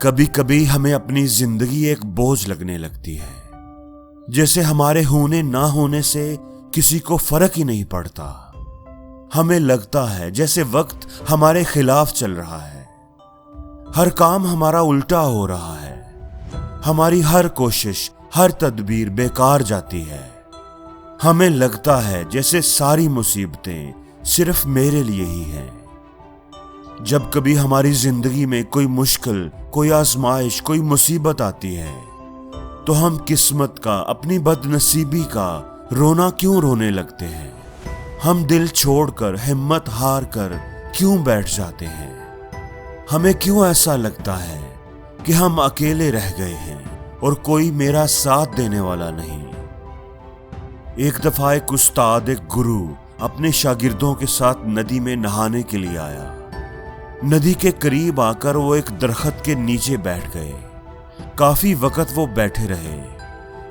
कभी कभी हमें अपनी जिंदगी एक बोझ लगने लगती है, जैसे हमारे होने ना होने से किसी को फर्क ही नहीं पड़ता। हमें लगता है जैसे वक्त हमारे खिलाफ चल रहा है, हर काम हमारा उल्टा हो रहा है, हमारी हर कोशिश हर तदबीर बेकार जाती है। हमें लगता है जैसे सारी मुसीबतें सिर्फ मेरे लिए ही हैं। जब कभी हमारी जिंदगी में कोई मुश्किल, कोई आजमाइश, कोई मुसीबत आती है, तो हम किस्मत का, अपनी बदनसीबी का रोना क्यों रोने लगते हैं? हम दिल छोड़कर, हिम्मत हार कर क्यों बैठ जाते हैं? हमें क्यों ऐसा लगता है कि हम अकेले रह गए हैं और कोई मेरा साथ देने वाला नहीं? एक दफा एक उस्ताद, एक गुरु अपने शागिर्दों के साथ नदी में नहाने के लिए आया। नदी के करीब आकर वो एक दरख्त के नीचे बैठ गए। काफी वक्त वो बैठे रहे।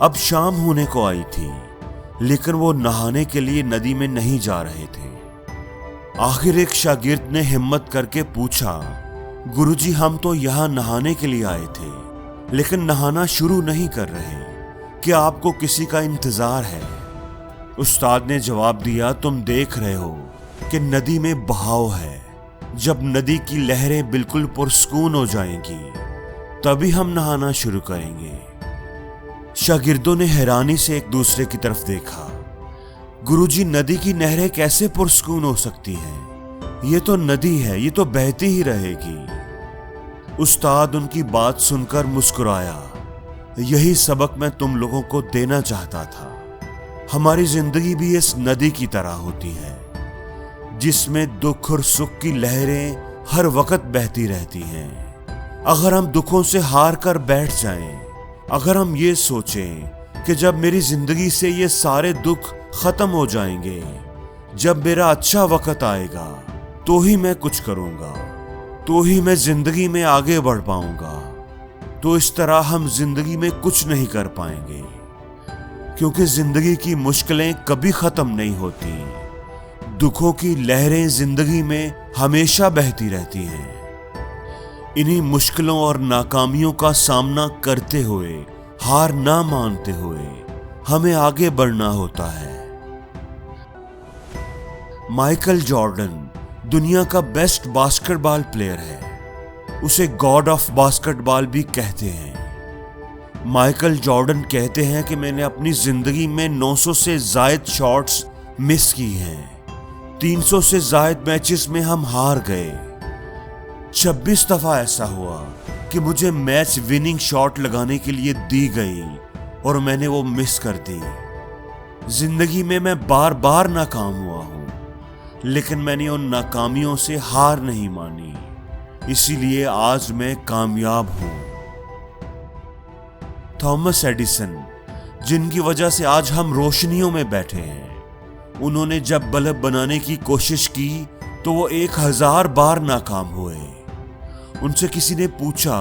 अब शाम होने को आई थी, लेकिन वो नहाने के लिए नदी में नहीं जा रहे थे। आखिर एक शागिर्द ने हिम्मत करके पूछा, गुरुजी, हम तो यहाँ नहाने के लिए आए थे, लेकिन नहाना शुरू नहीं कर रहे, क्या आपको किसी का इंतजार है? उस्ताद ने जवाब दिया, तुम देख रहे हो कि नदी में बहाव है। जब नदी की लहरें बिल्कुल पुरस्कून हो जाएंगी, तभी हम नहाना शुरू करेंगे। शागिर्दों ने हैरानी से एक दूसरे की तरफ देखा। गुरुजी, नदी की नहरें कैसे पुरस्कून हो सकती हैं? ये तो नदी है, ये तो बहती ही रहेगी। उस्ताद उनकी बात सुनकर मुस्कुराया। यही सबक मैं तुम लोगों को देना चाहता था। हमारी जिंदगी भी इस नदी की तरह होती है, जिसमें दुख और सुख की लहरें हर वक्त बहती रहती हैं। अगर हम दुखों से हार कर बैठ जाएं, अगर हम ये सोचें कि जब मेरी जिंदगी से ये सारे दुख खत्म हो जाएंगे, जब मेरा अच्छा वक्त आएगा, तो ही मैं कुछ करूंगा, तो ही मैं जिंदगी में आगे बढ़ पाऊंगा, तो इस तरह हम जिंदगी में कुछ नहीं कर पाएंगे, क्योंकि जिंदगी की मुश्किलें कभी खत्म नहीं होती। दुखों की लहरें जिंदगी में हमेशा बहती रहती हैं। इन्हीं मुश्किलों और नाकामियों का सामना करते हुए, हार ना मानते हुए हमें आगे बढ़ना होता है। माइकल जॉर्डन दुनिया का बेस्ट बास्केटबॉल प्लेयर है। उसे गॉड ऑफ बास्केटबॉल भी कहते हैं। माइकल जॉर्डन कहते हैं कि मैंने अपनी जिंदगी में 900 से जायद शॉट्स मिस की हैं। 300 से जायद मैचेस में हम हार गए। 26 दफा ऐसा हुआ कि मुझे मैच विनिंग शॉट लगाने के लिए दी गई और मैंने वो मिस कर दी। जिंदगी में मैं बार बार नाकाम हुआ हूं, लेकिन मैंने उन नाकामियों से हार नहीं मानी, इसीलिए आज मैं कामयाब हूं। थॉमस एडिसन, जिनकी वजह से आज हम रोशनियों में बैठे हैं, उन्होंने जब बल्ब बनाने की कोशिश की तो वो 1000 बार नाकाम हुए। उनसे किसी ने पूछा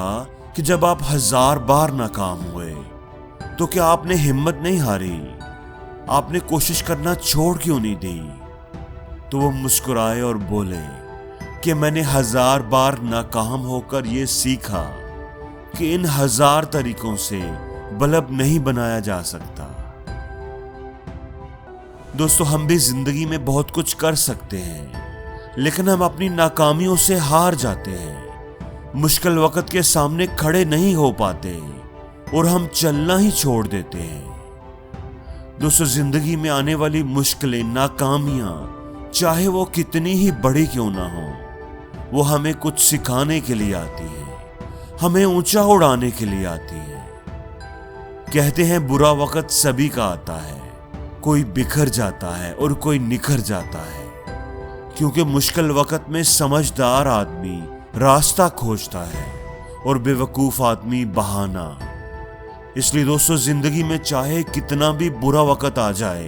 कि जब आप 1000 बार नाकाम हुए, तो क्या आपने हिम्मत नहीं हारी? आपने कोशिश करना छोड़ क्यों नहीं दी? तो वो मुस्कुराए और बोले कि मैंने 1000 बार नाकाम होकर ये सीखा कि इन 1000 तरीकों से बल्ब नहीं बनाया जा सकता। दोस्तों, हम भी जिंदगी में बहुत कुछ कर सकते हैं, लेकिन हम अपनी नाकामियों से हार जाते हैं, मुश्किल वक्त के सामने खड़े नहीं हो पाते और हम चलना ही छोड़ देते हैं। दोस्तों, जिंदगी में आने वाली मुश्किलें, नाकामियां, चाहे वो कितनी ही बड़ी क्यों ना हो, वो हमें कुछ सिखाने के लिए आती हैं, हमें ऊंचा उड़ाने के लिए आती हैं। कहते हैं बुरा वक्त सभी का आता है, कोई बिखर जाता है और कोई निखर जाता है, क्योंकि मुश्किल वक्त में समझदार आदमी रास्ता खोजता है और बेवकूफ आदमी बहाना। इसलिए दोस्तों, जिंदगी में चाहे कितना भी बुरा वक्त आ जाए,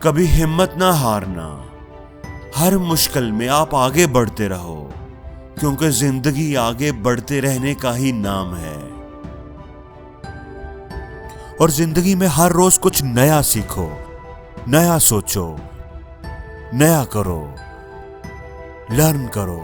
कभी हिम्मत ना हारना। हर मुश्किल में आप आगे बढ़ते रहो, क्योंकि जिंदगी आगे बढ़ते रहने का ही नाम है। और जिंदगी में हर रोज कुछ नया सीखो, नया सोचो, नया करो, लर्न करो।